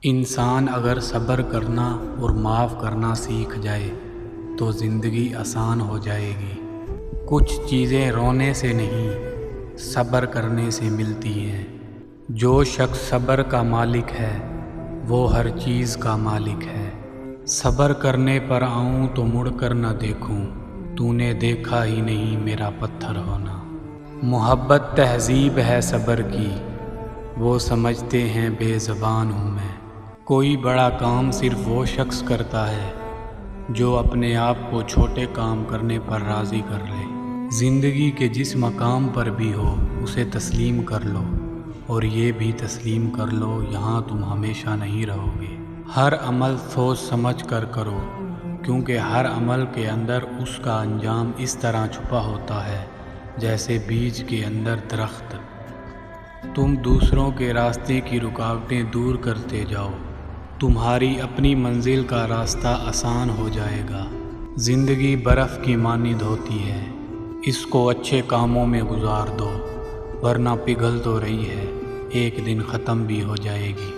انسان اگر صبر کرنا اور معاف کرنا سیکھ جائے تو زندگی آسان ہو جائے گی۔ کچھ چیزیں رونے سے نہیں، صبر کرنے سے ملتی ہیں۔ جو شخص صبر کا مالک ہے وہ ہر چیز کا مالک ہے۔ صبر کرنے پر آؤں تو مڑ کر نہ دیکھوں، تو نے دیکھا ہی نہیں میرا پتھر ہونا۔ محبت تہذیب ہے صبر کی، وہ سمجھتے ہیں بے زبان ہوں میں۔ کوئی بڑا کام صرف وہ شخص کرتا ہے جو اپنے آپ کو چھوٹے کام کرنے پر راضی کر لے۔ زندگی کے جس مقام پر بھی ہو اسے تسلیم کر لو، اور یہ بھی تسلیم کر لو یہاں تم ہمیشہ نہیں رہو گے۔ ہر عمل سوچ سمجھ کر کرو، کیونکہ ہر عمل کے اندر اس کا انجام اس طرح چھپا ہوتا ہے جیسے بیج کے اندر درخت۔ تم دوسروں کے راستے کی رکاوٹیں دور کرتے جاؤ، تمہاری اپنی منزل کا راستہ آسان ہو جائے گا۔ زندگی برف کی مانند ہوتی ہے، اس کو اچھے کاموں میں گزار دو، ورنہ پگھل تو رہی ہے، ایک دن ختم بھی ہو جائے گی۔